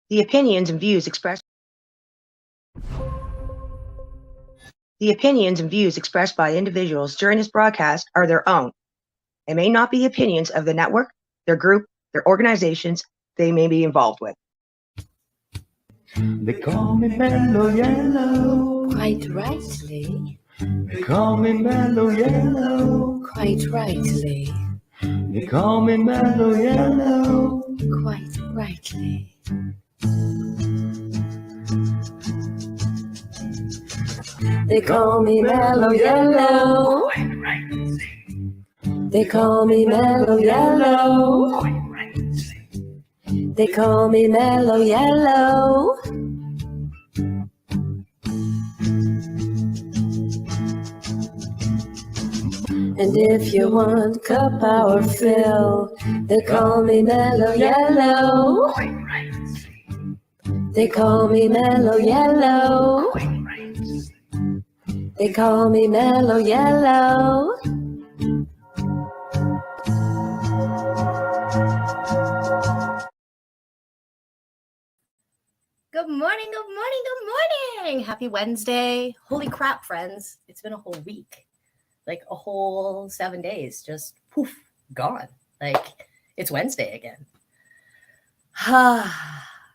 The opinions and views expressed by individuals during this broadcast are their own and may not be the opinions of the network, their group, their organizations they may be involved with. They call me Mellow Yellow. Quite rightly. They call me Mellow Yellow. Quite rightly. They call me Mellow Yellow. Quite rightly. They call me Mellow Yellow. They call me Mellow Yellow. They call me Mellow Yellow. And if you want cup power fill, they call me Mellow Yellow. They call me Mellow Yellow. They call me Mellow Yellow. Good morning, good morning, good morning. Happy Wednesday. Holy crap, friends. It's been a whole week. Like a whole 7 days. Just poof, gone. Like it's Wednesday again.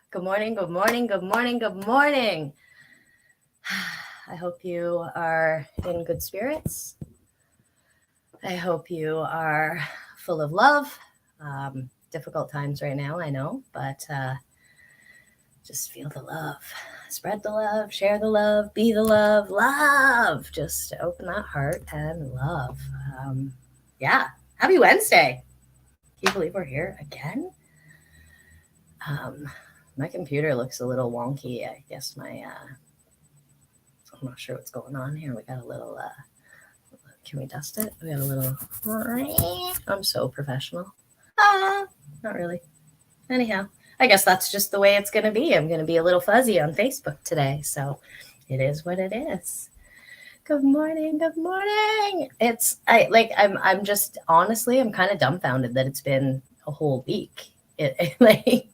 Good morning, good morning, good morning, good morning. I hope you are in good spirits. I hope you are full of love. Difficult times right now, I know, but just feel the love, spread the love, share the love, be the love, love. Just open that heart and love. Yeah, happy Wednesday. Can you believe we're here again? My computer looks a little wonky. I guess I'm not sure what's going on here. We got a little, can we dust it? We got a little, I'm so professional. Not really. Anyhow. I guess that's just the way it's going to be. I'm going to be a little fuzzy on Facebook today. So it is what it is. Good morning. Good morning. I'm just, honestly, I'm kind of dumbfounded that it's been a whole week. I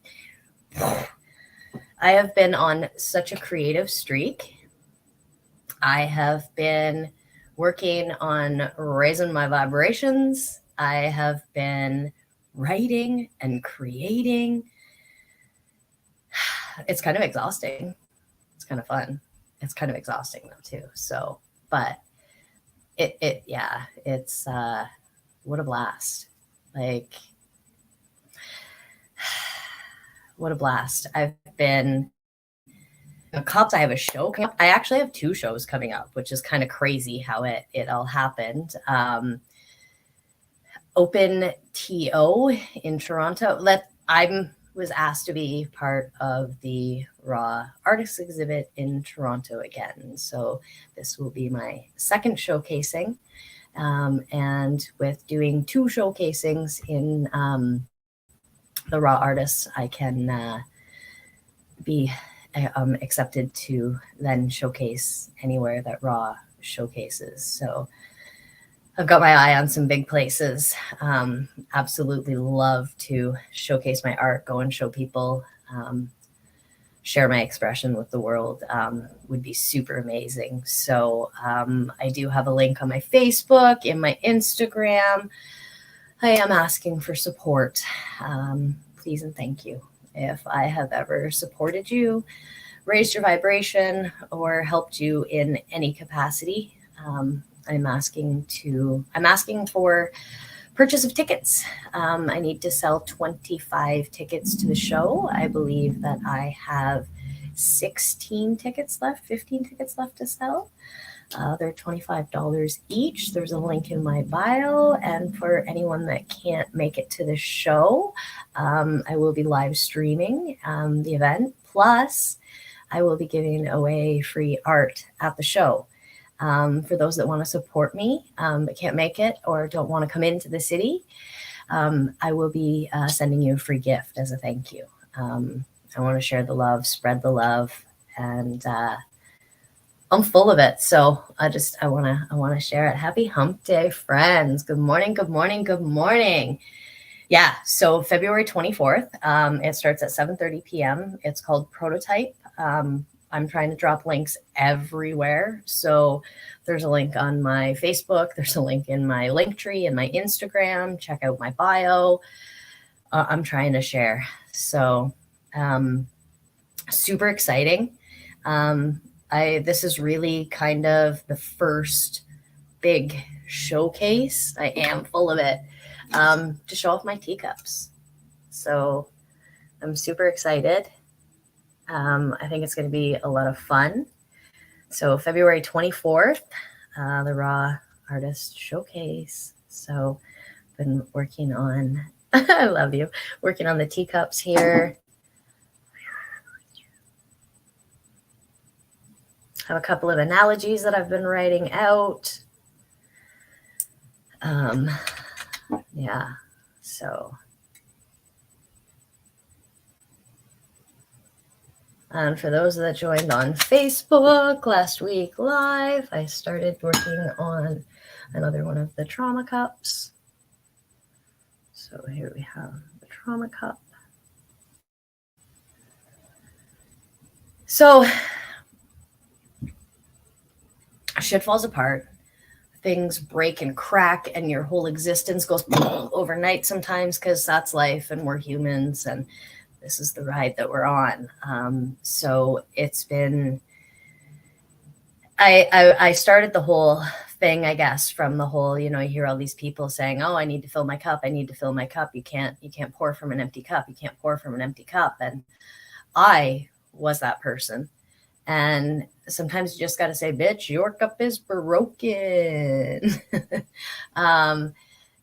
have been on such a creative streak. I have been working on raising my vibrations. I have been writing and creating. It's kind of exhausting. It's kind of fun. It's kind of exhausting though too. So, but it's what a blast. Like, what a blast. I've been I have a show coming up. I actually have 2 shows coming up, which is kind of crazy how it all happened. Open TO in Toronto. Was asked to be part of the Raw Artists exhibit in Toronto again. So this will be my second showcasing. And with doing 2 showcasings in the Raw Artists, I can be accepted to then showcase anywhere that Raw showcases. So I've got my eye on some big places. Absolutely love to showcase my art, go and show people, share my expression with the world. Would be super amazing. So I do have a link on my Facebook, in my Instagram. I am asking for support. Please and thank you. If I have ever supported you, raised your vibration, or helped you in any capacity, I'm asking for purchase of tickets. I need to sell 25 tickets to the show. I believe that I have 15 tickets left to sell. They're $25 each. There's a link in my bio. And for anyone that can't make it to the show, I will be live streaming the event. Plus, I will be giving away free art at the show. For those that want to support me but can't make it or don't want to come into the city, I will be sending you a free gift as a thank you. I want to share the love, spread the love, and I'm full of it. So I want to share it. Happy Hump Day, friends. Good morning, good morning, good morning. Yeah, so February 24th, it starts at 7:30 p.m. It's called Prototype. I'm trying to drop links everywhere. So there's a link on my Facebook. There's a link in my Linktree and my Instagram. Check out my bio. I'm trying to share. So super exciting. This is really kind of the first big showcase. I am full of it, to show off my teacups. So I'm super excited. I think it's going to be a lot of fun. So February 24th, the Raw Artist Showcase. So I've been working on, I love you, working on the teacups here. I have a couple of analogies that I've been writing out. Yeah, so. And for those that joined on Facebook last week live, I started working on another one of the trauma cups. So here we have the trauma cup. So shit falls apart. Things break and crack, and your whole existence goes overnight sometimes, because that's life and we're humans, and this is the ride that we're on. So it's been, I started the whole thing, I guess, from the whole, you hear all these people saying, oh, I need to fill my cup. I need to fill my cup. You can't pour from an empty cup. You can't pour from an empty cup. And I was that person. And sometimes you just got to say, bitch, your cup is broken.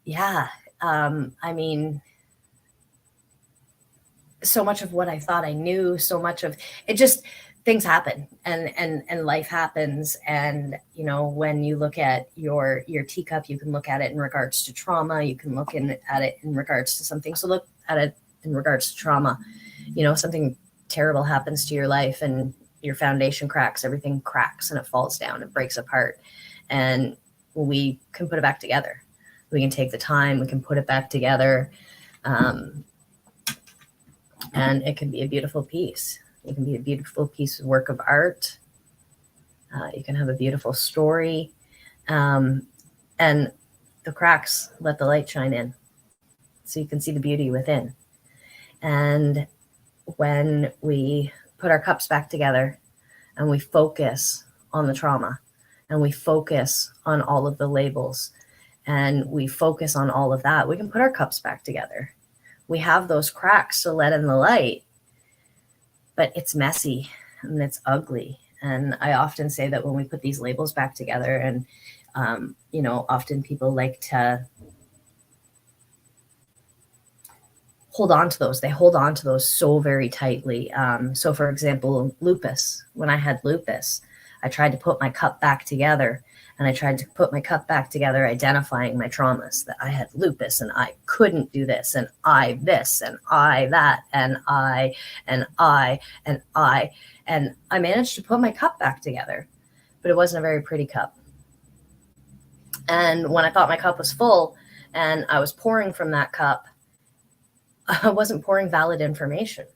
Yeah. I mean, so much of what I thought I knew, so much of it, just things happen, and life happens. And, when you look at your teacup, you can look at it in regards to trauma. You can look at it in regards to something. So look at it in regards to trauma. Something terrible happens to your life and your foundation cracks, everything cracks and it falls down, it breaks apart. And we can put it back together. We can take the time, we can put it back together. And it can be a beautiful piece. It can be a beautiful piece of work of art. You can have a beautiful story. And the cracks let the light shine in, so you can see the beauty within. And when we put our cups back together and we focus on the trauma, and we focus on all of the labels, and we focus on all of that, we can put our cups back together. We have those cracks to let in the light, but it's messy and it's ugly. And I often say that when we put these labels back together, and, often people like to hold on to those. They hold on to those so very tightly. So for example, lupus, when I had lupus, I tried to put my cup back together, and I tried to put my cup back together, identifying my traumas, that I had lupus and I couldn't do this, and I this, and I that, and I managed to put my cup back together, but it wasn't a very pretty cup. And when I thought my cup was full and I was pouring from that cup, I wasn't pouring valid information.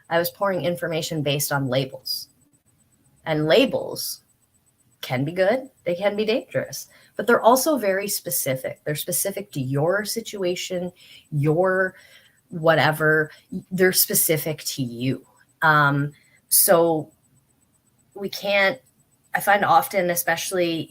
I was pouring information based on labels. And labels can be good, they can be dangerous, but they're also very specific. They're specific to your situation, your whatever, they're specific to you. So we can't, I find often, especially,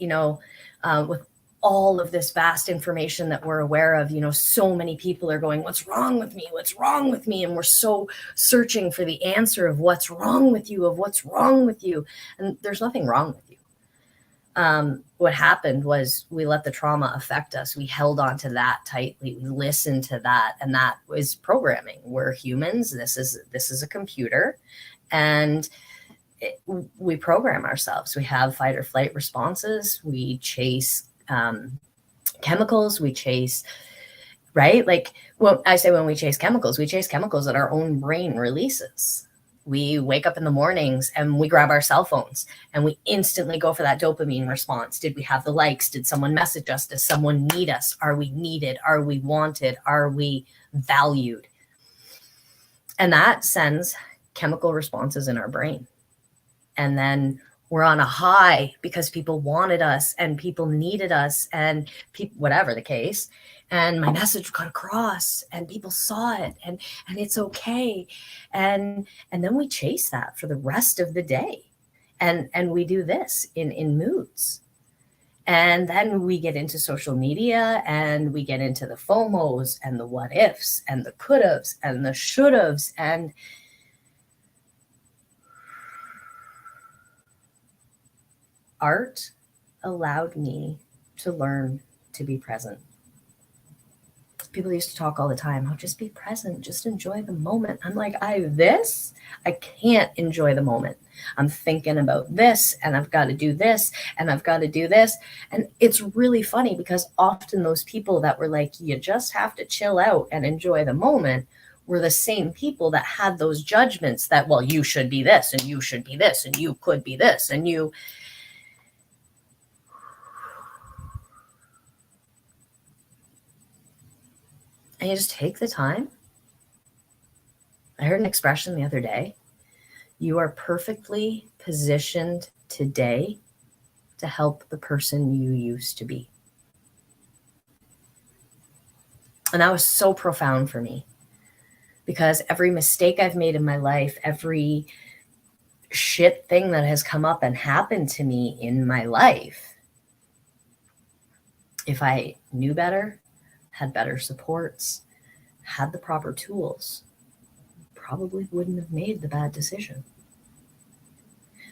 with all of this vast information that we're aware of, so many people are going, what's wrong with me? What's wrong with me? And we're so searching for the answer of what's wrong with you, of what's wrong with you. And there's nothing wrong with you. What happened was we let the trauma affect us. We held on to that tightly. We listened to that. And that was programming. We're humans. This is a computer. And we program ourselves. We have fight or flight responses. We chase chemicals, we chase, right? Like, well, I say when we chase chemicals that our own brain releases. We wake up in the mornings and we grab our cell phones and we instantly go for that dopamine response. Did we have the likes? Did someone message us? Does someone need us? Are we needed? Are we wanted? Are we valued? And that sends chemical responses in our brain. And then we're on a high because people wanted us and people needed us and people, whatever the case. And my message got across and people saw it and it's okay. And then we chase that for the rest of the day. And we do this in moods. And then we get into social media and we get into the FOMOs and the what ifs and the could haves and the should haves. And art allowed me to learn to be present. People used to talk all the time, oh, just be present, just enjoy the moment. I'm like, I can't enjoy the moment. I'm thinking about this and I've got to do this and I've got to do this. And it's really funny because often those people that were like, you just have to chill out and enjoy the moment were the same people that had those judgments that, well, you should be this and you should be this and you could be this and you. And you just take the time. I heard an expression the other day. You are perfectly positioned today to help the person you used to be. And that was so profound for me because every mistake I've made in my life, every shit thing that has come up and happened to me in my life, if I knew better, had better supports, had the proper tools, probably wouldn't have made the bad decision.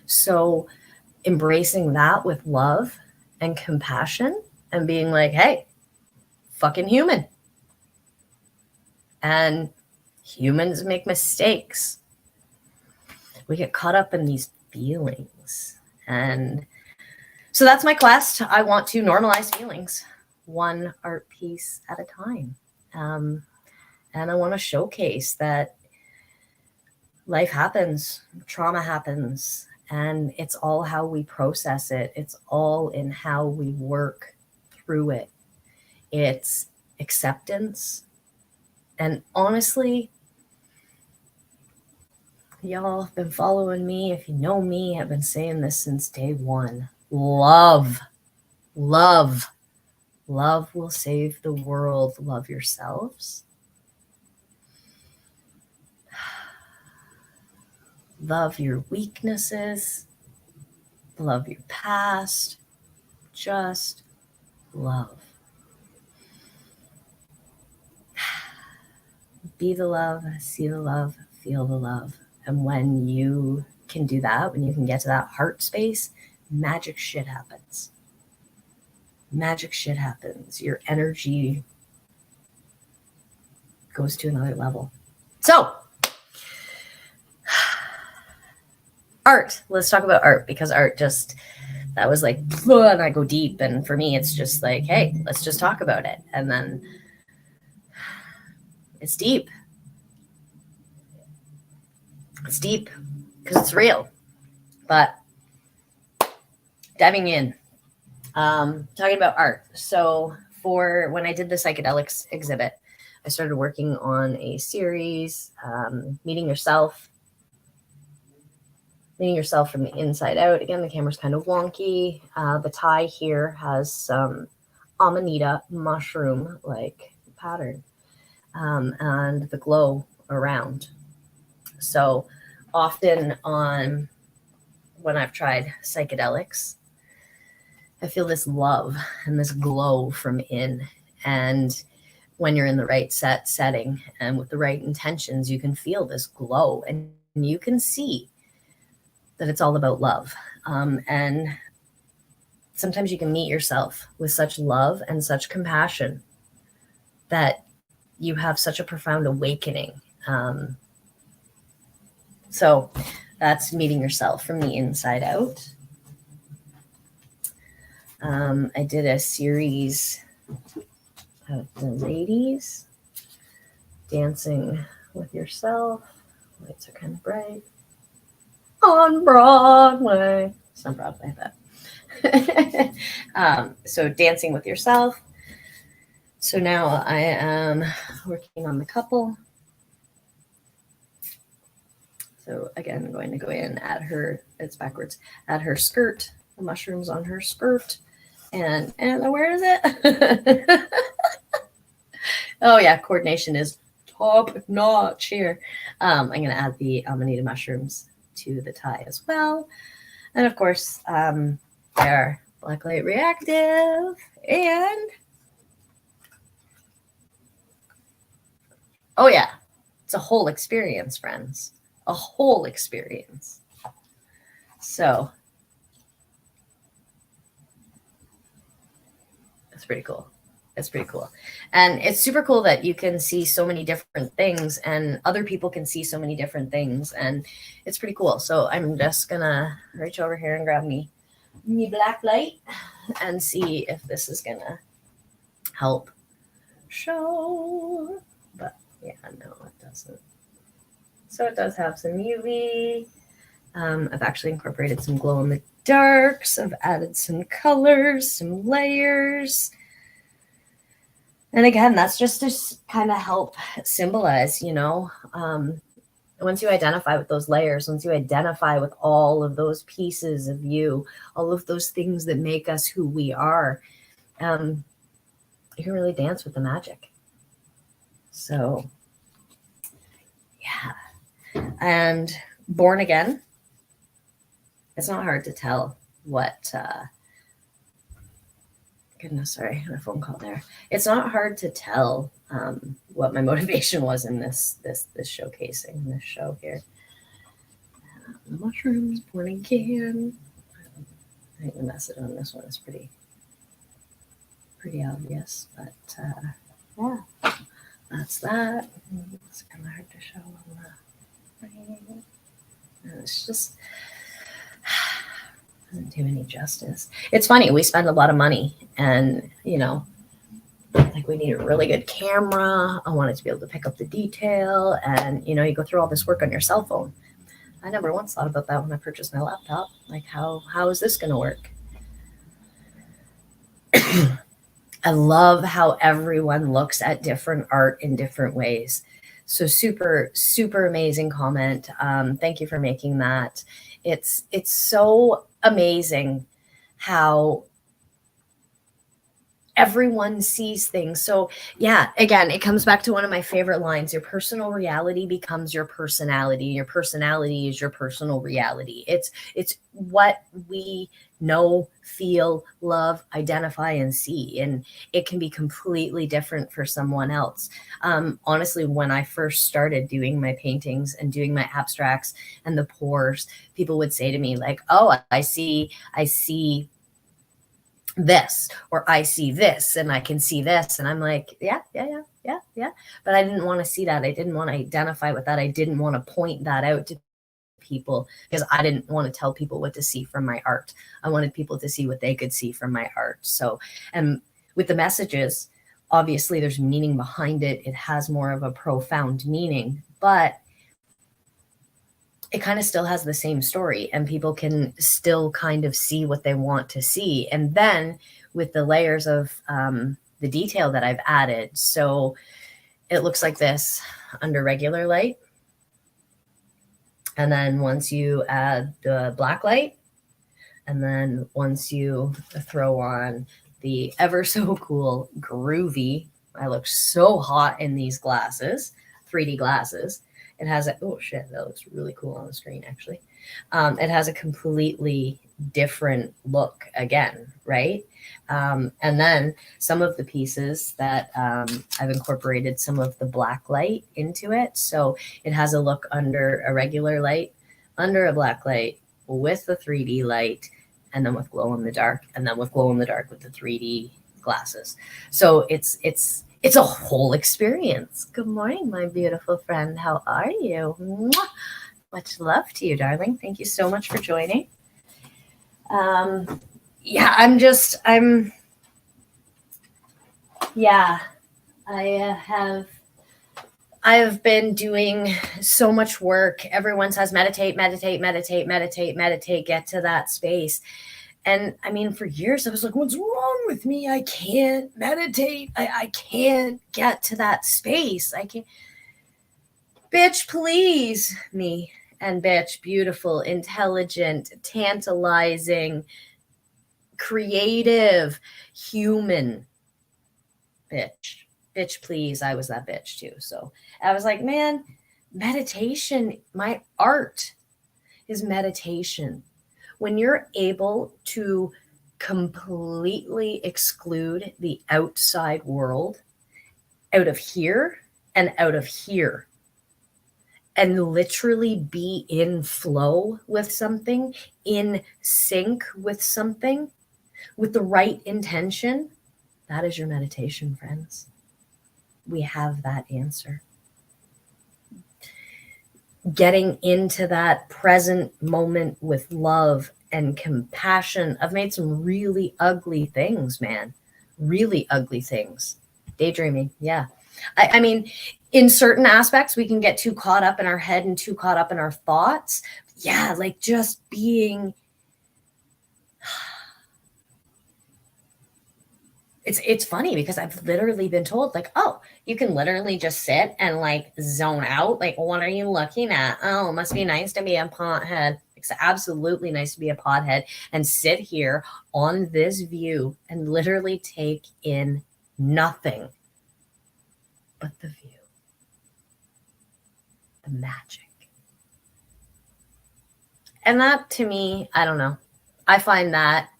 So embracing that with love and compassion and being like, hey, fucking human. And humans make mistakes. We get caught up in these feelings. And so that's my quest. I want to normalize feelings, one art piece at a time. And I want to showcase that life happens, trauma happens, and it's all how we process it. It's all in how we work through it. It's acceptance. And honestly, y'all have been following me. If you know me, I've been saying this since day one. Love will save the world. Love yourselves. Love your weaknesses. Love your past. Just love. Be the love, see the love, feel the love. And when you can do that, when you can get to that heart space, magic shit happens. Magic shit happens. Your energy goes to another level. So, art. Let's talk about art because art just, that was like, and I go deep. And for me, it's just like, hey, let's just talk about it. And then it's deep. It's deep because it's real. But diving in, talking about art. So for when I did the psychedelics exhibit, I started working on a series, meeting yourself from the inside out. Again, the camera's kind of wonky. The tie here has some amanita mushroom-like pattern and the glow around. So often when I've tried psychedelics, I feel this love and this glow from in. And when you're in the right setting and with the right intentions, you can feel this glow and you can see that it's all about love. And sometimes you can meet yourself with such love and such compassion that you have such a profound awakening. So that's meeting yourself from the inside out. I did a series of the ladies dancing with yourself. Lights are kind of bright. on Broadway. It's not Broadway, but so dancing with yourself. So now I am working on the couple. So again, I'm going to go in at her, it's backwards, at her skirt, the mushrooms on her skirt. And where is it? Oh yeah, coordination is top notch here. I'm going to add the amanita mushrooms to the tie as well. And of course, they're blacklight reactive. And oh yeah, it's a whole experience, friends. A whole experience. So it's pretty cool. It's pretty cool. And it's super cool that you can see so many different things and other people can see so many different things. And it's pretty cool. So I'm just going to reach over here and grab me black light and see if this is going to help show. But yeah, no, it doesn't. So it does have some UV. I've actually incorporated some glow in the darks. I've added some colors, some layers. And again, that's just to kind of help symbolize, you know, once you identify with those layers, once you identify with all of those pieces of you, all of those things that make us who we are, you can really dance with the magic. So, yeah. And born again, it's not hard to tell what, goodness, sorry, my phone call there. It's not hard to tell what my motivation was in this showcasing, this show here. Mushrooms, born again. I think the message on this one is pretty obvious, but yeah, that's that. It's kind of hard to show on the frame. It's just doesn't do any justice. It's funny, we spend a lot of money and, you know, like we need a really good camera. I wanted to be able to pick up the detail and, you know, you go through all this work on your cell phone. I never once thought about that when I purchased my laptop. Like how is this going to work? I love how everyone looks at different art in different ways. So super, super amazing comment. Thank you for making that. It's so amazing how everyone sees things. So yeah, again, it comes back to one of my favorite lines. Your personal reality becomes your personality. Your personality is your personal reality. It's what we know, feel, love, identify, and see. And it can be completely different for someone else. Honestly, when I first started doing my paintings and doing my abstracts and the pours, people would say to me like, oh, I see this, or I see this and I can see this. And I'm like, yeah. But I didn't want to see that. I didn't want to identify with that. I didn't want to point that out to people because I didn't want to tell people what to see from my art. I wanted people to see what they could see from my art. So, and with the messages, obviously there's meaning behind it. It has more of a profound meaning, but it kind of still has the same story and people can still kind of see what they want to see. And then with the layers of the detail that I've added, so it looks like this under regular light. And then once you add the black light, and then once you throw on the ever so cool groovy, I look so hot in these glasses, 3D glasses. It has a, oh shit, that looks really cool on the screen actually. It has a completely different look again, right? And then some of the pieces that I've incorporated some of the black light into it. So it has a look under a regular light, under a black light, with the 3D light, and then with glow in the dark, and then with glow in the dark with the 3D glasses. So it's a whole experience. Good morning, my beautiful friend. How are you? Mwah! Much love to you, darling. Thank you so much for joining. Yeah, I have I've been doing so much work. Everyone says meditate, meditate, meditate, meditate, meditate, get to that space. And I mean, for years, I was like, what's wrong with me? I can't meditate. I can't get to that space. I can't. Bitch, please. Me and bitch, beautiful, intelligent, tantalizing, creative, human. Bitch. Bitch, please. I was that bitch too. So I was like, man, meditation, my art is meditation. When you're able to completely exclude the outside world out of here and out of here, and literally be in flow with something, in sync with something, with the right intention, that is your meditation, friends. We have that answer. Getting into that present moment with love and compassion. I've made some really ugly things, man. Really ugly things. Daydreaming, yeah. I mean, in certain aspects, we can get too caught up in our head and too caught up in our thoughts. Yeah, like just being... It's funny because I've literally been told, like, oh, you can literally just sit and like zone out. Like, what are you looking at? Oh, it must be nice to be a pothead. It's absolutely nice to be a pothead and sit here on this view and literally take in nothing but the view, the magic. And that to me, I don't know. I find that,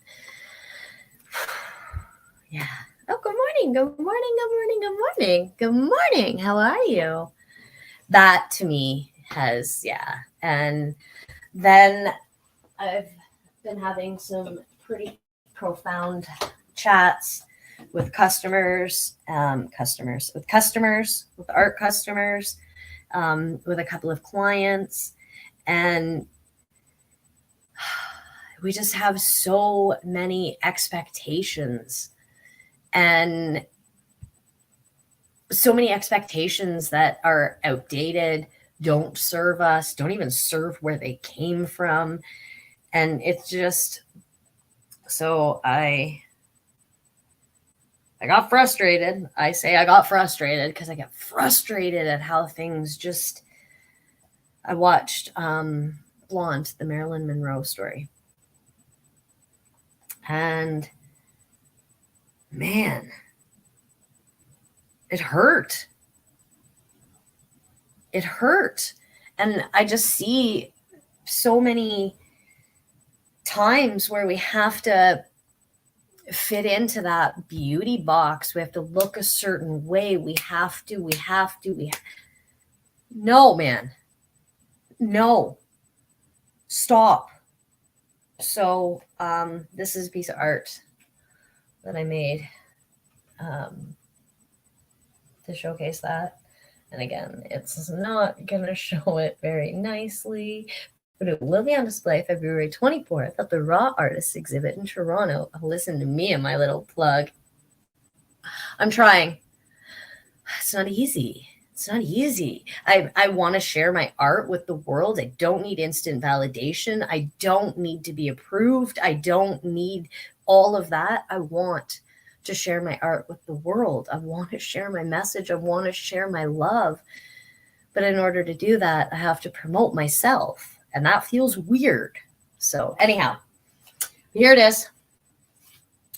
yeah. Oh, good morning. Good morning. Good morning. Good morning. Good morning. How are you? That to me has, yeah. And then I've been having some pretty profound chats with customers, with art customers, with a couple of clients. And we just have so many expectations and so many expectations that are outdated, don't serve us, don't even serve where they came from. And it's just, so I got frustrated. I say I got frustrated because I get frustrated at how things just, I watched Blonde, the Marilyn Monroe story. And man, it hurt. It hurt. And I just see so many times where we have to fit into that beauty box. We have to look a certain way. No, man. No. Stop. So this is a piece of art that I made to showcase that. And again, it's not going to show it very nicely, but it will be on display February 24th at the Raw Artists exhibit in Toronto. Listen to me and my little plug. I'm trying. It's not easy. It's not easy. I want to share my art with the world. I don't need instant validation. I don't need to be approved. I don't need all of that. I want to share my art with the world. I want to share my message. I want to share my love. But in order to do that, I have to promote myself. And that feels weird. So anyhow, here it is.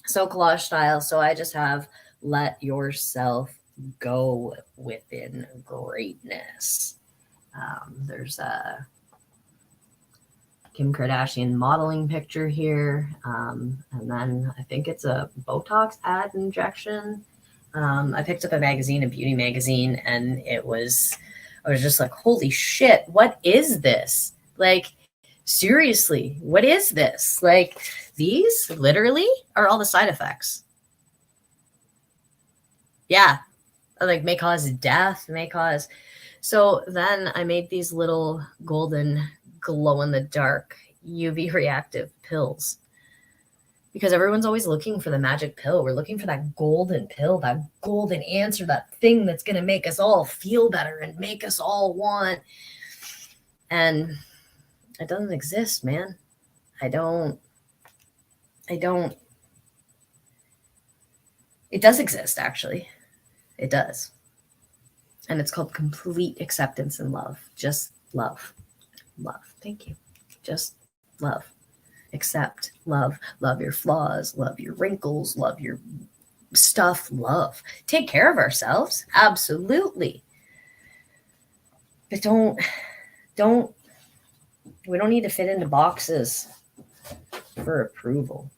So collage style. So I just have let yourself go within greatness. There's a Kim Kardashian modeling picture here. And then I think it's a Botox ad injection. I picked up a magazine, a beauty magazine, and I was just like, holy shit, what is this? Like, seriously, what is this? Like, these literally are all the side effects. Yeah. Like, may cause death, may cause. So then I made these little golden glow in the dark UV reactive pills. Because everyone's always looking for the magic pill. We're looking for that golden pill, that golden answer, that thing that's going to make us all feel better and make us all want. And it doesn't exist, man. It does exist, actually. It does. And it's called complete acceptance and love. Just love. Love. Thank you. Just love. Accept. Love. Love your flaws. Love your wrinkles. Love your stuff. Love. Take care of ourselves. Absolutely. But we don't need to fit into boxes for approval.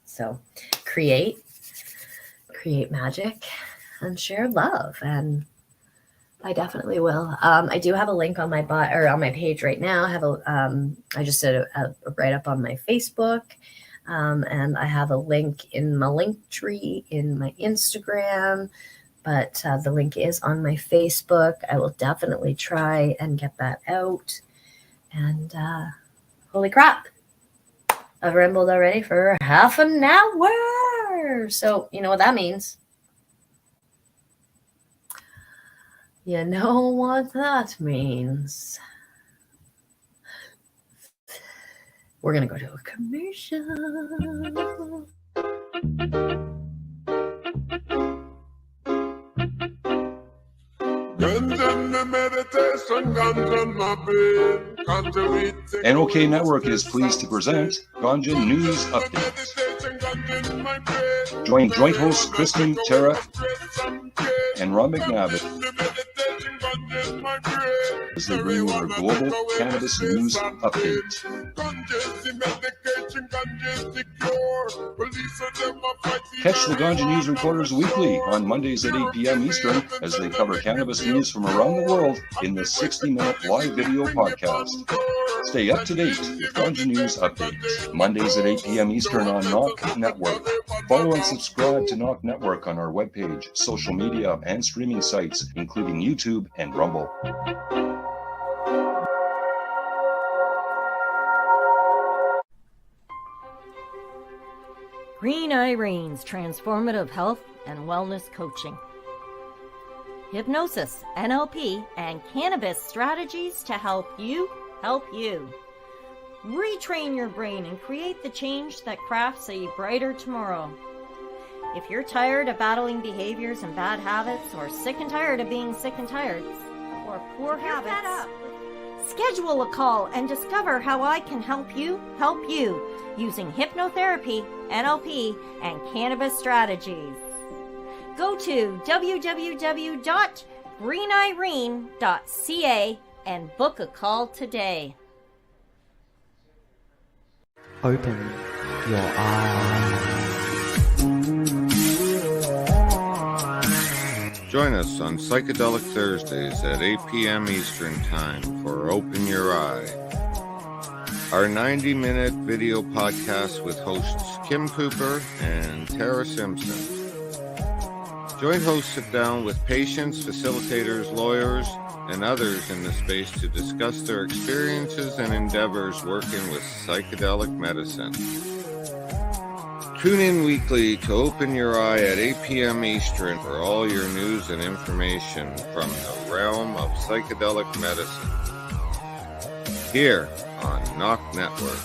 So create magic and share love. And I definitely will. I do have a link on my on my page right now. I just did a write up on my Facebook. And I have a link in my link tree in my Instagram, but the link is on my Facebook. I will definitely try and get that out. And holy crap, I've rambled already for half an hour. So you know what that means. You know what that means. We're going to go to a commercial. NOK Network is pleased to present Ganja News Updates. Join joint hosts Kristen, Tara, and Ron McNabb as they bring you our global cannabis news update. Catch the Ganja News Reporters weekly on Mondays at 8 p.m. Eastern as they cover cannabis news from around the world in this 60-minute live video podcast. Stay up to date with Ganja News Updates, Mondays at 8 p.m. Eastern on Knock Network. Follow and subscribe to Knock Network on our webpage, social media, and streaming sites, including YouTube and Rumble. Green Irene's transformative health and wellness coaching. Hypnosis, NLP, and cannabis strategies to help you. Retrain your brain and create the change that crafts a brighter tomorrow. If you're tired of battling behaviors and bad habits, or sick and tired of being sick and tired, or poor habits, schedule a call and discover how I can help you using hypnotherapy, NLP, and cannabis strategies. Go to www.greenirene.ca and book a call today. Open your eyes. Join us on Psychedelic Thursdays at 8 p.m. Eastern Time for Open Your Eye, our 90-minute video podcast with hosts Kim Cooper and Tara Simpson. Joint hosts sit down with patients, facilitators, lawyers, and others in the space to discuss their experiences and endeavors working with psychedelic medicine. Tune in weekly to Open Your Eye at 8 p.m. Eastern for all your news and information from the realm of psychedelic medicine. Here on Knock Network.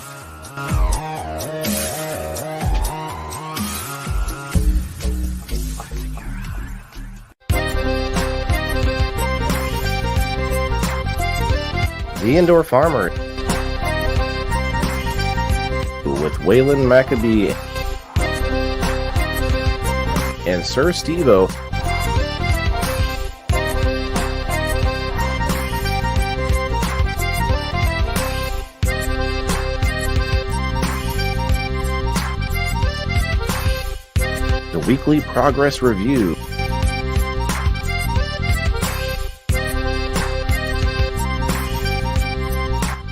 The Indoor Farmer with Waylon Maccabee and Sir Steve-O. The Weekly Progress Review.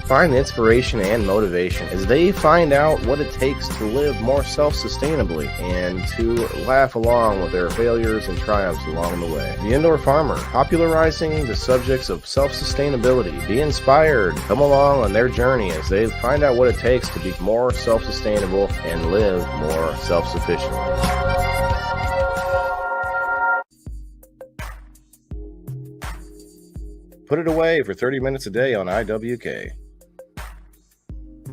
find inspiration and motivation as they find out what it takes to live more self-sustainably and to laugh along with their failures and triumphs along the way. The Indoor Farmer, popularizing the subjects of self-sustainability. Be inspired. Come along on their journey as they find out what it takes to be more self-sustainable and live more self-sufficiently. Put it away for 30 minutes a day on IWK.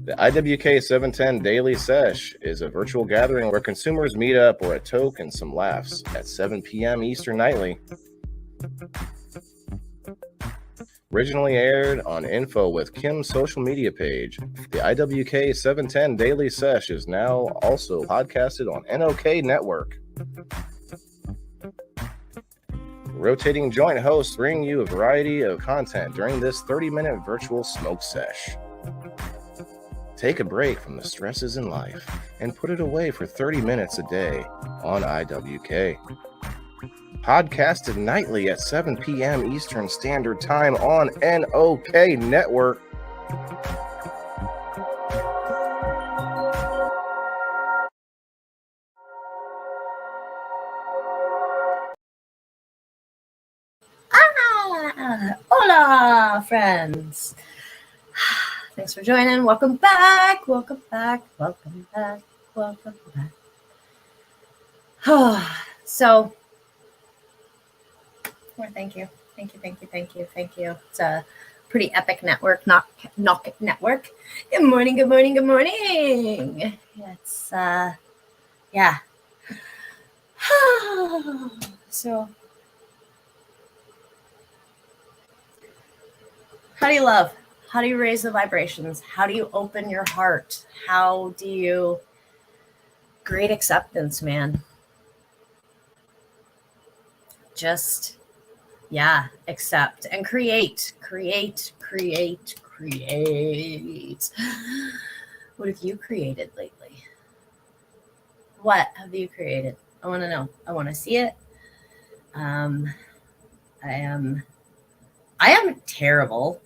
The IWK 710 Daily Sesh is a virtual gathering where consumers meet up or a toke and some laughs at 7 p.m. Eastern nightly. Originally aired on Info with Kim's social media page, the IWK 710 Daily Sesh is now also podcasted on NOK Network. Rotating joint hosts bring you a variety of content during this 30-minute virtual smoke sesh. Take a break from the stresses in life and put it away for 30 minutes a day on IWK. Podcasted nightly at 7 p.m. Eastern Standard Time on NOK Network. Hola, friends. Thanks for joining. Welcome back. Welcome back. Welcome back. Welcome back. So, well, thank you. Thank you. It's a pretty epic network, Knock Network. Good morning. It's, yeah. So, how do you love? How do you raise the vibrations? How do you open your heart? How do you great acceptance, man? Just, yeah, accept and create. What have you created lately? What have you created? I want to know. I want to see it. I am terrible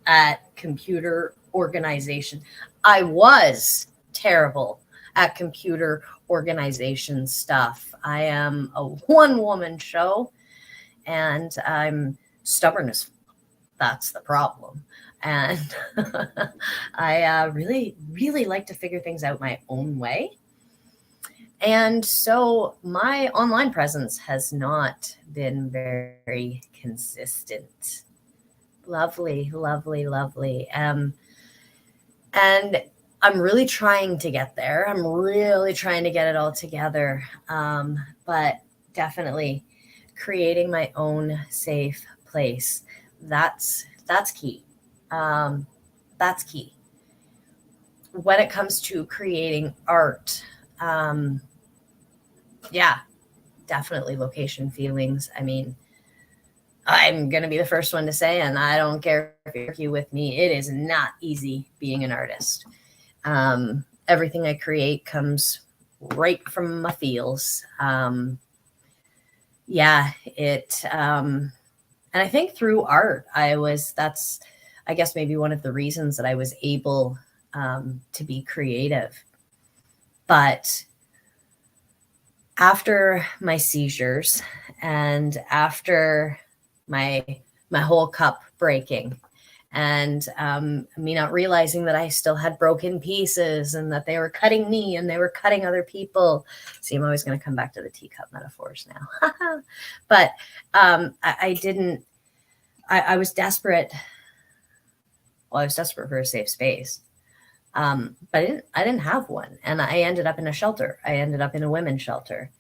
at computer organization. I was terrible at computer organization stuff. I am a one-woman show, and I'm stubborn as that's the problem. And I really like to figure things out my own way. And so my online presence has not been very consistent. Lovely. And I'm really trying to get there. I'm really trying to get it all together. But definitely creating my own safe place. That's key. That's key. When it comes to creating art, yeah, definitely location feelings. I mean, I'm going to be the first one to say, and I don't care if you argue with me, it is not easy being an artist. Everything I create comes right from my feels. And I think through art, that's, I guess, maybe one of the reasons that I was able to be creative. But after my seizures and after my whole cup breaking and me not realizing that I still had broken pieces and that they were cutting me and they were cutting other people. See, I'm always going to come back to the teacup metaphors now. But I was desperate. Well, I was desperate for a safe space. But I didn't have one. And I ended up in a shelter. I ended up in a women's shelter.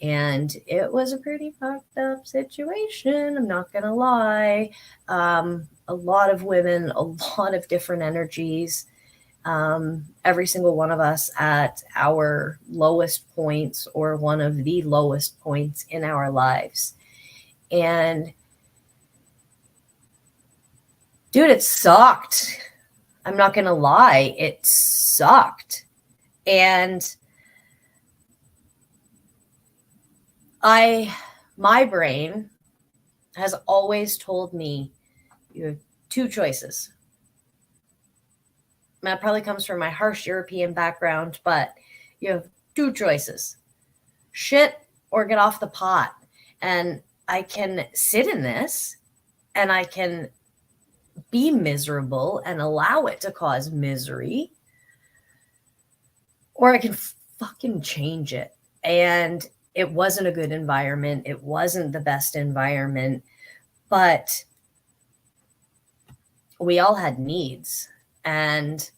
And it was a pretty fucked up situation. I'm not going to lie. A lot of women, a lot of different energies. Every single one of us at our lowest points or one of the lowest points in our lives. And dude, it sucked. I'm not going to lie. It sucked. And my brain has always told me you have two choices. That probably comes from my harsh European background, but you have two choices: shit or get off the pot. And I can sit in this and I can be miserable and allow it to cause misery, or I can fucking change it. And it wasn't a good environment. It wasn't the best environment, but we all had needs. And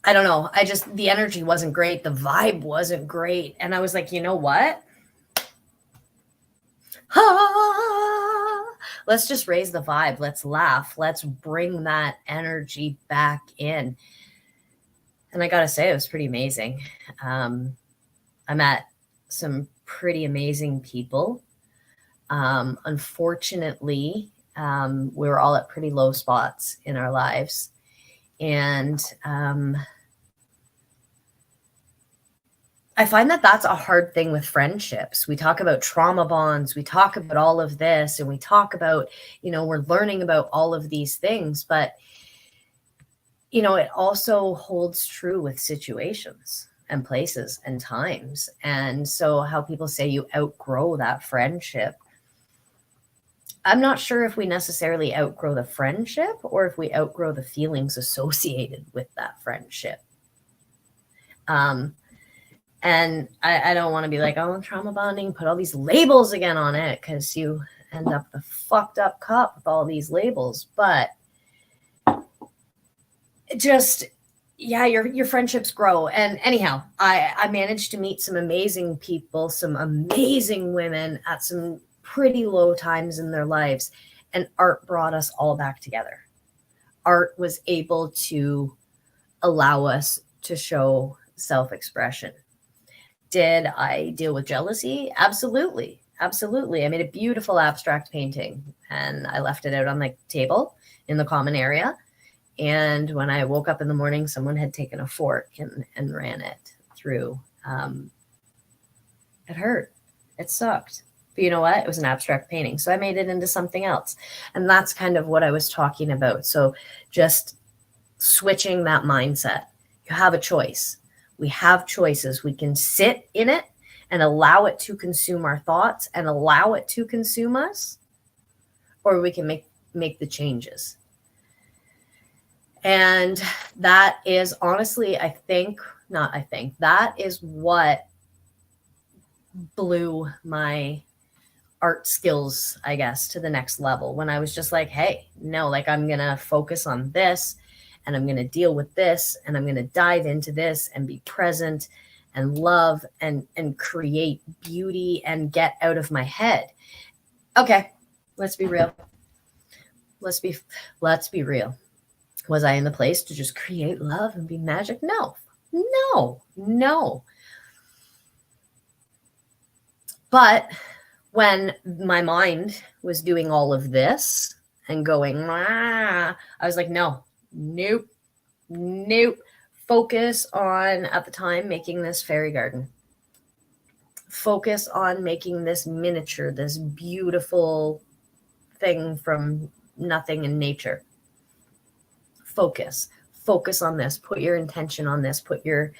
I don't know. The energy wasn't great. The vibe wasn't great. And I was like, you know what? Let's just raise the vibe. Let's laugh. Let's bring that energy back in. And I got to say, it was pretty amazing. I met some pretty amazing people. Unfortunately, we were all at pretty low spots in our lives. And I find that that's a hard thing with friendships. We talk about trauma bonds, we talk about all of this, and we talk about, we're learning about all of these things, but, it also holds true with situations and places and times. And so how people say you outgrow that friendship, I'm not sure if we necessarily outgrow the friendship or if we outgrow the feelings associated with that friendship. And I don't want to be like, oh, trauma bonding, put all these labels again on it, because you end up the fucked up cup with all these labels. But just, yeah, your friendships grow. And anyhow, I managed to meet some amazing people, some amazing women at some pretty low times in their lives. And art brought us all back together. Art was able to allow us to show self-expression. Did I deal with jealousy? Absolutely. Absolutely. I made a beautiful abstract painting and I left it out on the table in the common area. And when I woke up in the morning, someone had taken a fork and ran it through. It hurt. It sucked. But you know what? It was an abstract painting. So I made it into something else. And that's kind of what I was talking about. So just switching that mindset. You have a choice. We have choices. We can sit in it and allow it to consume our thoughts and allow it to consume us, or we can make the changes. And that is honestly, that is what blew my art skills, I guess, to the next level, when I was just like, hey, no, like I'm going to focus on this and I'm going to deal with this and I'm going to dive into this and be present and love and create beauty and get out of my head. Okay, let's be real. Let's be real. Was I in the place to just create love and be magic? No. But when my mind was doing all of this and going, I was like, nope. Focus on, at the time, making this fairy garden. Focus on making this miniature, this beautiful thing from nothing in nature. Focus on this. Put your intention on this. Put your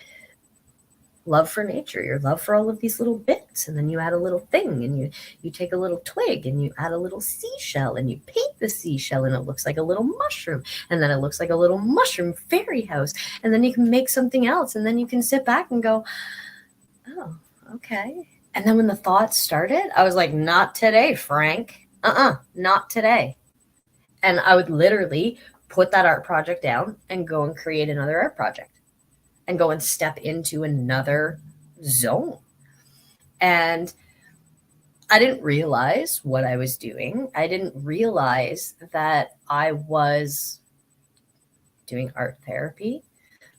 love for nature, your love for all of these little bits. And then you add a little thing and you take a little twig and you add a little seashell and you paint the seashell and it looks like a little mushroom. And then it looks like a little mushroom fairy house. And then you can make something else. And then you can sit back and go, oh, okay. And then when the thoughts started, I was like, not today, Frank. Not today. And I would literally put that art project down and go and create another art project and go and step into another zone. And I didn't realize what I was doing. I didn't realize that I was doing art therapy.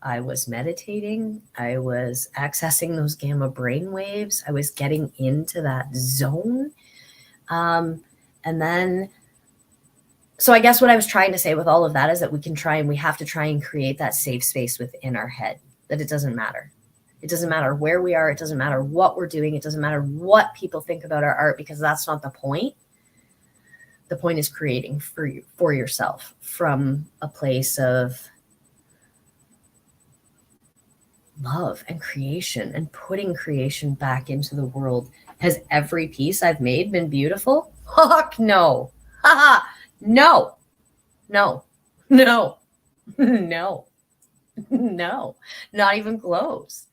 I was meditating. I was accessing those gamma brain waves. I was getting into that zone. So I guess what I was trying to say with all of that is that we have to try and create that safe space within our head, that it doesn't matter. It doesn't matter where we are. It doesn't matter what we're doing. It doesn't matter what people think about our art, because that's not the point. The point is creating for yourself from a place of love and creation and putting creation back into the world. Has every piece I've made been beautiful? Fuck no. Haha. No. No. No. No. No. Not even close.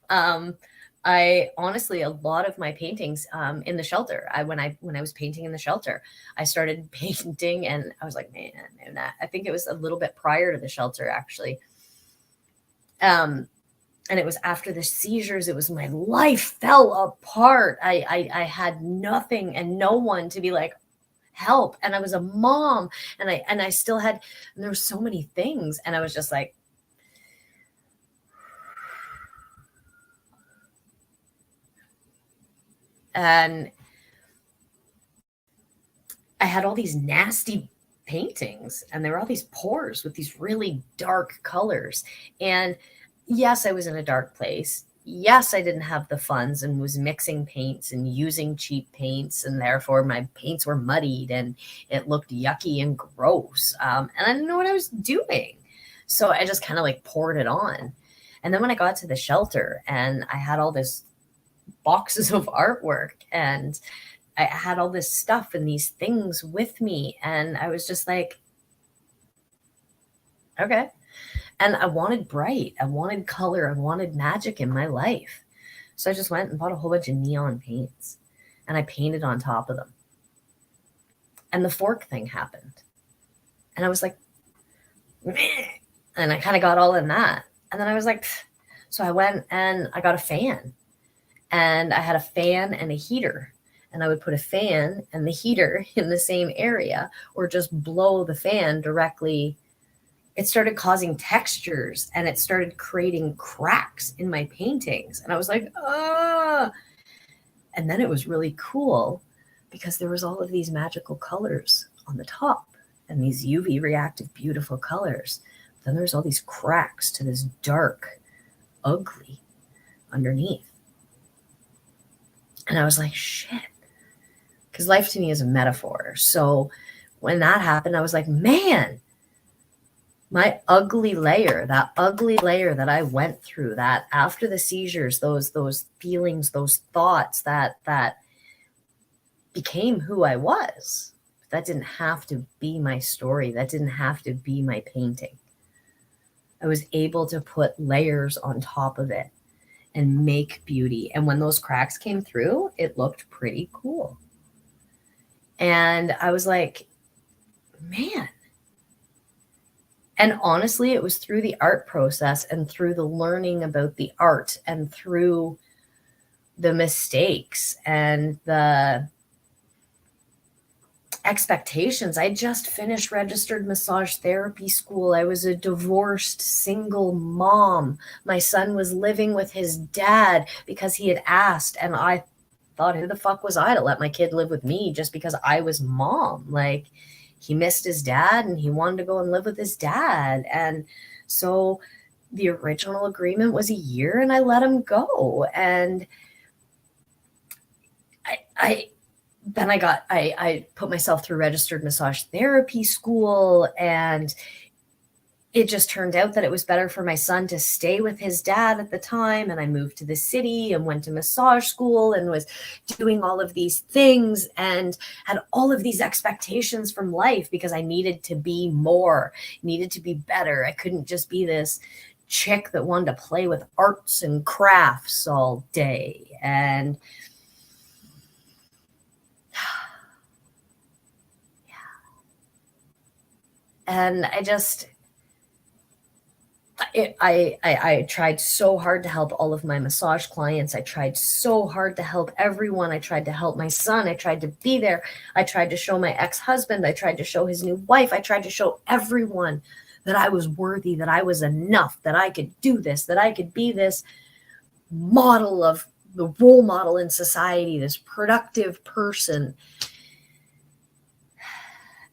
I honestly, a lot of my paintings in the shelter, when I was painting in the shelter, I started painting and I was like, man, I think it was a little bit prior to the shelter actually. And it was after the seizures, it was my life fell apart. I had nothing and no one to be like, help. And I was a mom and I still had, and there were so many things. And I was just like, and I had all these nasty paintings and there were all these pores with these really dark colors. And yes, I was in a dark place. Yes, I didn't have the funds and was mixing paints and using cheap paints. And therefore my paints were muddied and it looked yucky and gross. And I didn't know what I was doing. So I just kind of like poured it on. And then when I got to the shelter and I had all this boxes of artwork and I had all this stuff and these things with me. And I was just like, okay. And I wanted bright, I wanted color, I wanted magic in my life. So I just went and bought a whole bunch of neon paints and I painted on top of them. And the fork thing happened. And I was like, meh. And I kind of got all in that. And then I was like, pfft. So I went and I got a fan. And I had a fan and a heater. And I would put a fan and the heater in the same area or just blow the fan directly. It started causing textures and it started creating cracks in my paintings. And I was like, ah. And then it was really cool because there was all of these magical colors on the top and these UV reactive, beautiful colors. Then there's all these cracks to this dark, ugly underneath. And I was like, shit. Because life to me is a metaphor. So when that happened, I was like, man, my ugly layer, that ugly layer that I went through, that after the seizures, those feelings, those thoughts that became who I was. That didn't have to be my story. That didn't have to be my painting. I was able to put layers on top of it and make beauty. And when those cracks came through, it looked pretty cool. And I was like, man. And honestly, it was through the art process and through the learning about the art and through the mistakes and the expectations. I just finished registered massage therapy school. I was a divorced single mom. My son was living with his dad because he had asked, and I thought, who the fuck was I to let my kid live with me just because I was mom? Like, he missed his dad and he wanted to go and live with his dad. And so the original agreement was a year and I let him go. And I put myself through registered massage therapy school, and it just turned out that it was better for my son to stay with his dad at the time. And I moved to the city and went to massage school and was doing all of these things and had all of these expectations from life because I needed to be more, needed to be better. I couldn't just be this chick that wanted to play with arts and crafts all day. And and I tried so hard to help all of my massage clients. I tried so hard to help everyone. I tried to help my son. I tried to be there. I tried to show my ex-husband. I tried to show his new wife. I tried to show everyone that I was worthy, that I was enough, that I could do this, that I could be this model of the role model in society, this productive person.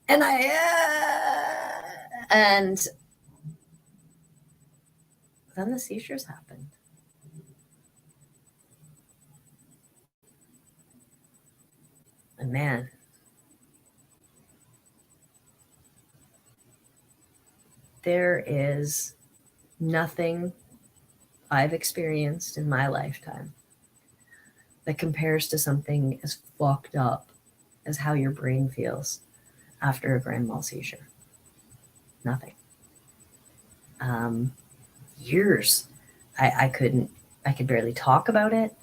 And then the seizures happened. And man, there is nothing I've experienced in my lifetime that compares to something as fucked up as how your brain feels after a grand mal seizure. Nothing. Years. I could barely talk about it.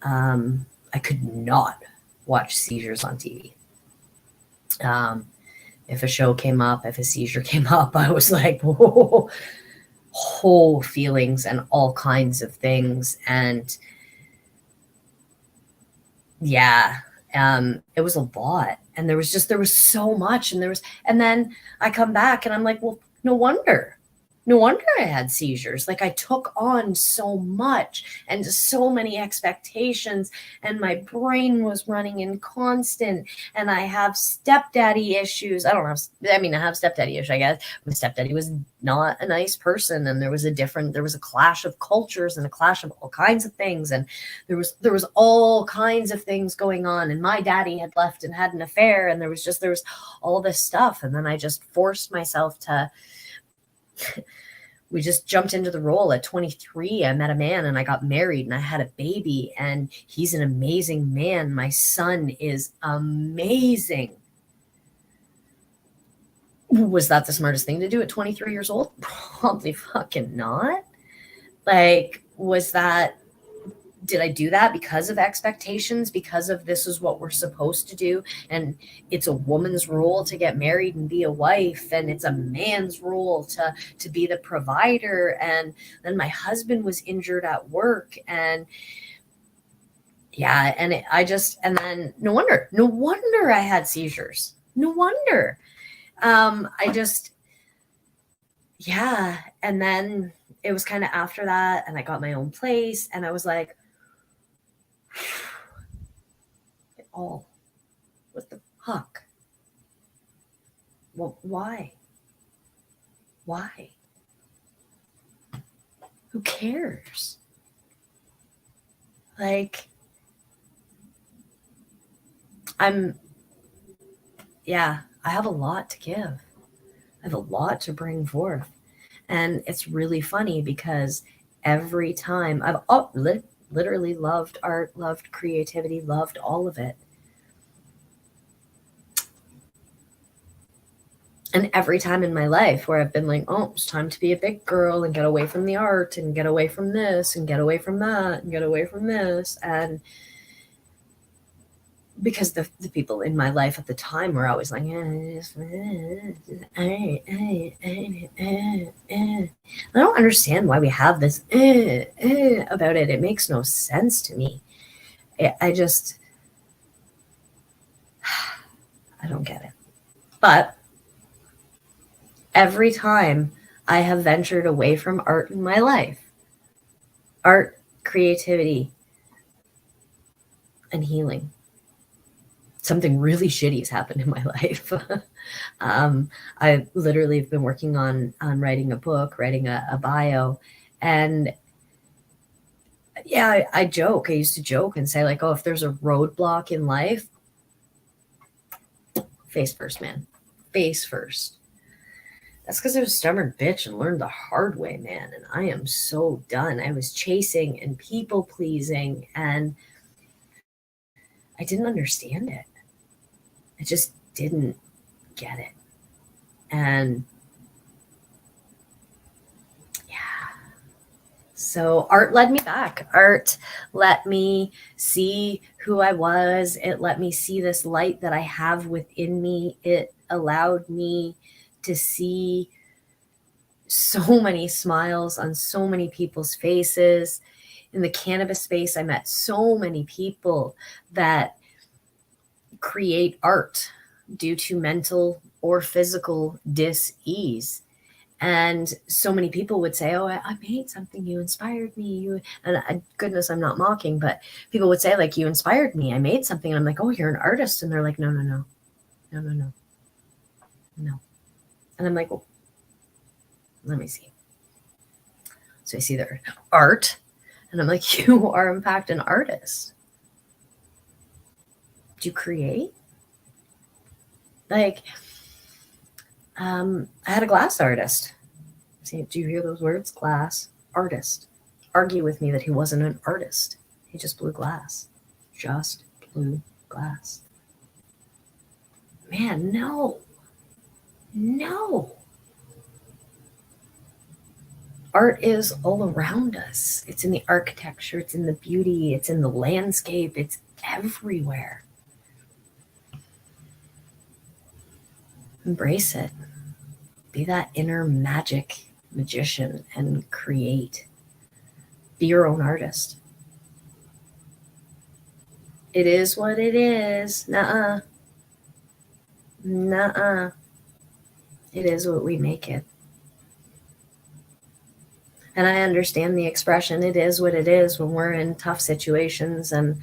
I could not watch seizures on TV. If a show came up, if a seizure came up, I was like, whoa, whole feelings and all kinds of things. And yeah, it was a lot. And there was so much. And then I come back and I'm like, well, no wonder I had seizures. Like, I took on so much and so many expectations, and my brain was running in constant, and I have stepdaddy issues. I have stepdaddy issues, I guess. My stepdaddy was not a nice person, and there was a clash of cultures and a clash of all kinds of things. And there was all kinds of things going on. And my daddy had left and had an affair, and there was all this stuff. And then I just forced myself to we just jumped into the role at 23. I met a man and I got married and I had a baby, and he's an amazing man. My son is amazing. Was that the smartest thing to do at 23 years old? Probably fucking not. Like, did I do that because of expectations, because of this is what we're supposed to do, and it's a woman's role to get married and be a wife, and it's a man's role to be the provider? And then my husband was injured at work, and yeah, and then no wonder I had seizures. No wonder. Yeah, and then it was kind of after that, and I got my own place, and I was like, oh, what the fuck? Well, why? Who cares? Like, I have a lot to give. I have a lot to bring forth. And it's really funny because every time I've literally loved art, loved creativity, loved all of it. And every time in my life where I've been like, oh, it's time to be a big girl and get away from the art and get away from this and get away from that and get away from this. And because the people in my life at the time were always like, I don't understand why we have this about it. It makes no sense to me. I don't get it. But every time I have ventured away from art in my life, art, creativity, and healing, something really shitty has happened in my life. I literally have been working on writing a book, writing a bio. And yeah, I joke. I used to joke and say, like, oh, if there's a roadblock in life, face first, man. Face first. That's because I was a stubborn bitch and learned the hard way, man. And I am so done. I was chasing and people pleasing, and I didn't understand it. I just didn't get it. And yeah. So art led me back. Art let me see who I was. It let me see this light that I have within me. It allowed me to see so many smiles on so many people's faces. In the cannabis space, I met so many people that create art due to mental or physical dis-ease. And so many people would say, oh, I made something, you inspired me. Goodness, I'm not mocking, but people would say, like, you inspired me, I made something. And I'm like, oh, you're an artist. And they're like, no. And I'm like, well, let me see. So I see their art, and I'm like, you are in fact an artist. Do you create? Like, I had a glass artist. See, do you hear those words? Glass artist. argue with me that he wasn't an artist. He just blew glass. Just blew glass. Man, no. No. Art is all around us. It's in the architecture, it's in the beauty, it's in the landscape, it's everywhere. Embrace it. Be that inner magician and create. Be your own artist. It is what it is. Nuh-uh. Nuh-uh. It is what we make it. And I understand the expression, it is what it is, when we're in tough situations and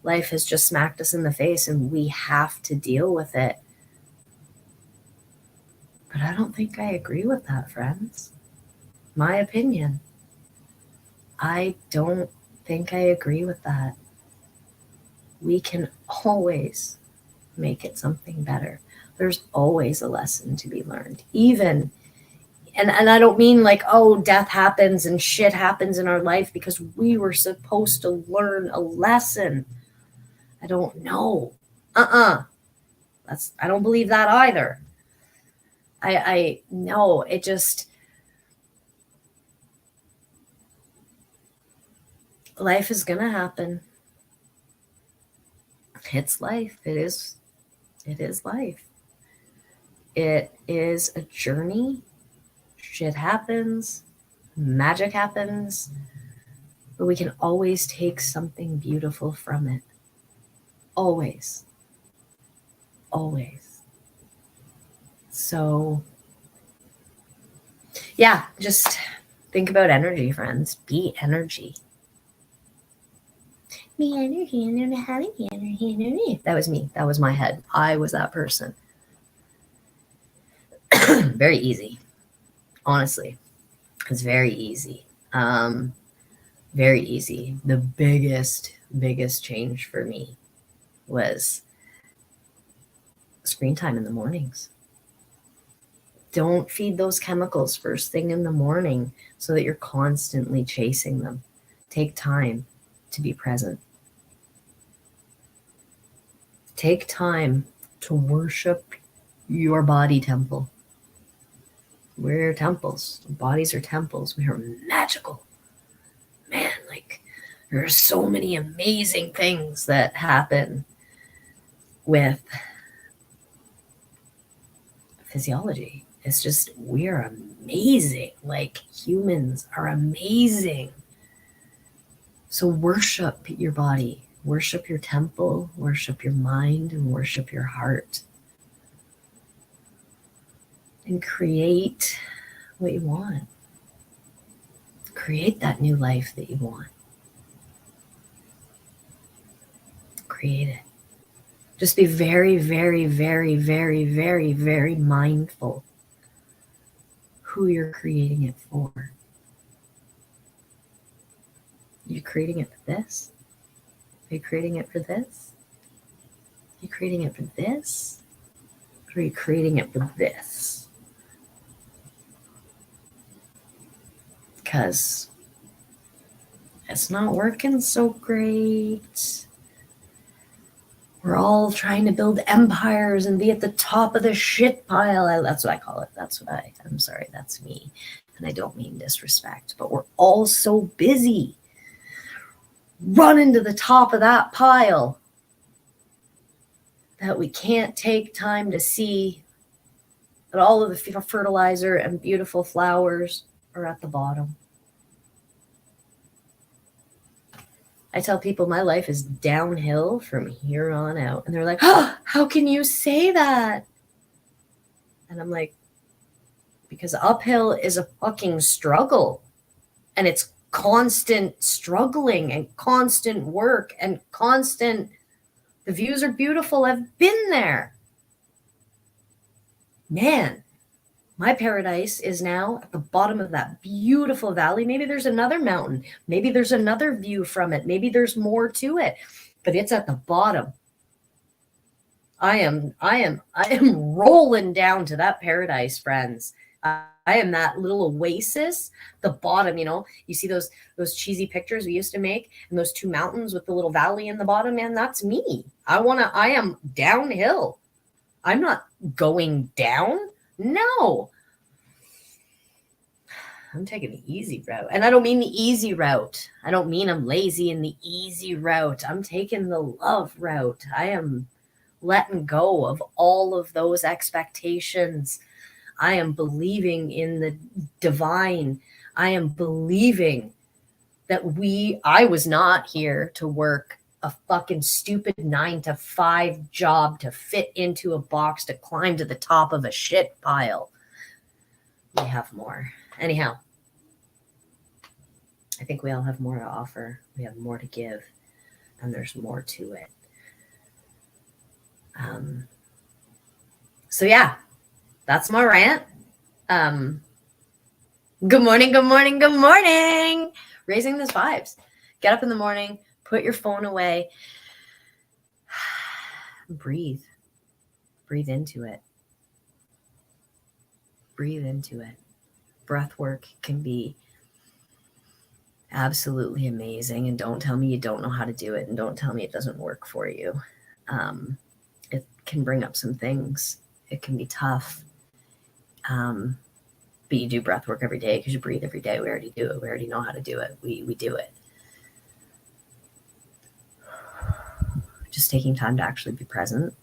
life has just smacked us in the face and we have to deal with it. But I don't think I agree with that, friends. My opinion. I don't think I agree with that. We can always make it something better. There's always a lesson to be learned. Even, and I don't mean like, oh, death happens and shit happens in our life because we were supposed to learn a lesson. I don't know. I don't believe that either. I know, it just, life is gonna happen. It's life. It is life. It is a journey. Shit happens. Magic happens. But we can always take something beautiful from it. Always. Always. So, yeah, just think about energy, friends. Be energy. Be energy, and then having energy. That was me. That was my head. I was that person. Very easy. Honestly, it's very easy. Very easy. The biggest change for me was screen time in the mornings. Don't feed those chemicals first thing in the morning so that you're constantly chasing them. Take time to be present. Take time to worship your body temple. We're temples. Bodies are temples. We are magical. Man, like, there are so many amazing things that happen with physiology. It's just, we're amazing. Like, humans are amazing. So worship your body. Worship your temple. Worship your mind. And worship your heart. And create what you want. Create that new life that you want. Create it. Just be very, very, very, very, very, very mindful who you're creating it for. Are you creating it for this? Are you creating it for this? Are you creating it for this? Or are you creating it for this? Because it's not working so great. We're all trying to build empires and be at the top of the shit pile. That's what I call it. I'm sorry, that's me. And I don't mean disrespect, but we're all so busy running to the top of that pile that we can't take time to see that all of the fertilizer and beautiful flowers are at the bottom. I tell people my life is downhill from here on out. And they're like, oh, how can you say that? And I'm like, because uphill is a fucking struggle. And it's constant struggling and constant work and constant, the views are beautiful. I've been there. Man, my paradise is now at the bottom of that beautiful valley. Maybe there's another mountain. Maybe there's another view from it. Maybe there's more to it, but it's at the bottom. I am rolling down to that paradise, friends. I am that little oasis, the bottom, you see those cheesy pictures we used to make and those two mountains with the little valley in the bottom, man, that's me. I am downhill. I'm not going down. No, I'm taking the easy route. And I don't mean the easy route. I don't mean I'm lazy in the easy route. I'm taking the love route. I am letting go of all of those expectations. I am believing in the divine. I am believing that I was not here to work a fucking stupid 9-to-5 job to fit into a box, to climb to the top of a shit pile. We have more. Anyhow, I think we all have more to offer. We have more to give, and there's more to it. So yeah, that's my rant. Good morning, good morning, good morning. Raising those vibes. Get up in the morning, put your phone away, breathe. Breathe into it. Breathe into it. Breath work can be absolutely amazing, and don't tell me you don't know how to do it, and don't tell me it doesn't work for you. It can bring up some things. It can be tough. But you do breath work every day because you breathe every day. We already do it. We already know how to do it. We do it. Just taking time to actually be present.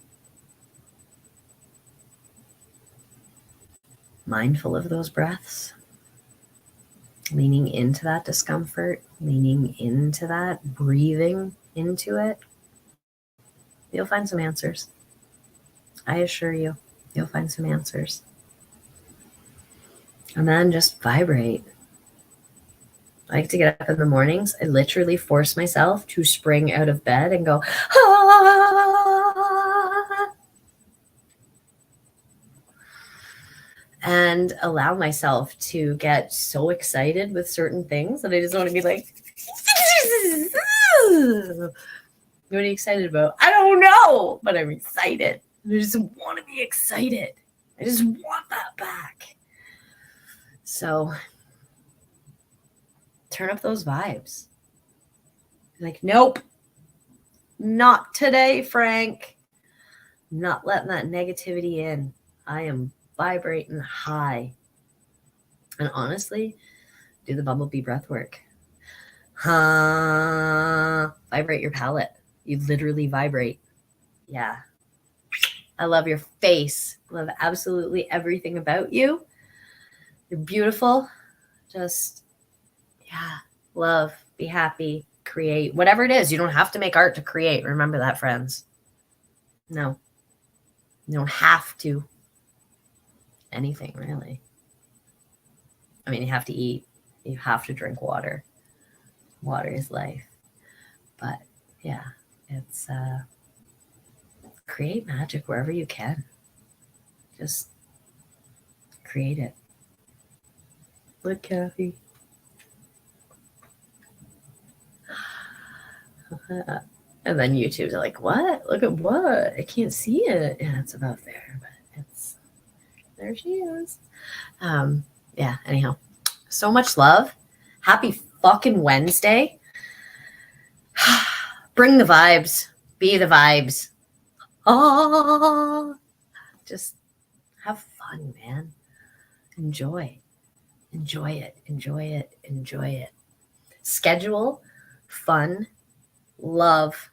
Mindful of those breaths. Leaning into that discomfort. Leaning into that. Breathing into it. You'll find some answers. I assure you, you'll find some answers. And then just vibrate. I like to get up in the mornings. I literally force myself to spring out of bed and go, ah, and allow myself to get so excited with certain things that I just want to be like, what are you excited about? I don't know, but I'm excited. I just want to be excited. I just want that back. So turn up those vibes. Like, nope, not today, Frank. I'm not letting that negativity in. I am vibrating high. And honestly, do the bumblebee breath work. Vibrate your palate. You literally vibrate. Yeah. I love your face. Love absolutely everything about you. You're beautiful. Just, yeah, love, be happy, create, whatever it is. You don't have to make art to create. Remember that, friends. No, you don't have to. Anything, really. I mean, you have to eat. You have to drink water. Water is life. But yeah, it's create magic wherever you can. Just create it. Look, Kathy. And then YouTube's like, what? Look at what? I can't see it. Yeah, it's about there, but it's there she is. Yeah, anyhow. So much love. Happy fucking Wednesday. Bring the vibes. Be the vibes. Oh, just have fun, man. Enjoy. Enjoy it. Enjoy it. Enjoy it. Schedule fun, love,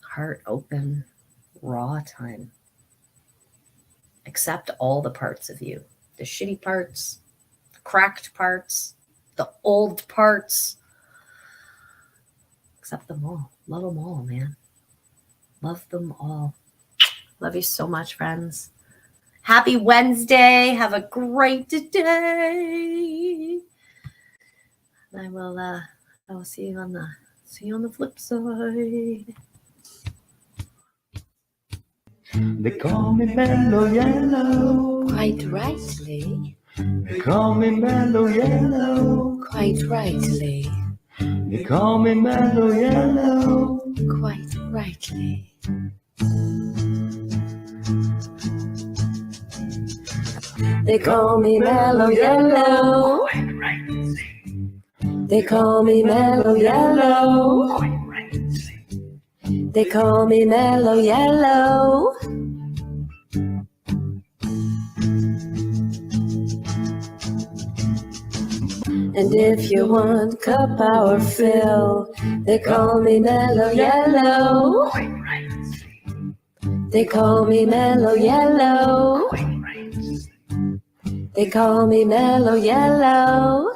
heart open, raw time. Accept all the parts of you. The shitty parts, the cracked parts, the old parts. Accept them all. Love them all, man. Love them all. Love you so much, friends. Happy Wednesday. Have a great day. I will see you on the flip side. They call me Mellow Yellow. Quite rightly. They call me Mellow Yellow. Quite rightly. They call me Mellow Yellow. Quite rightly. They call me Mellow Yellow. They call me Mellow Yellow. They call me Mellow Yellow. And if you want cup power fill, they call me Mellow Yellow. They call me Mellow Yellow. They call me Mellow Yellow.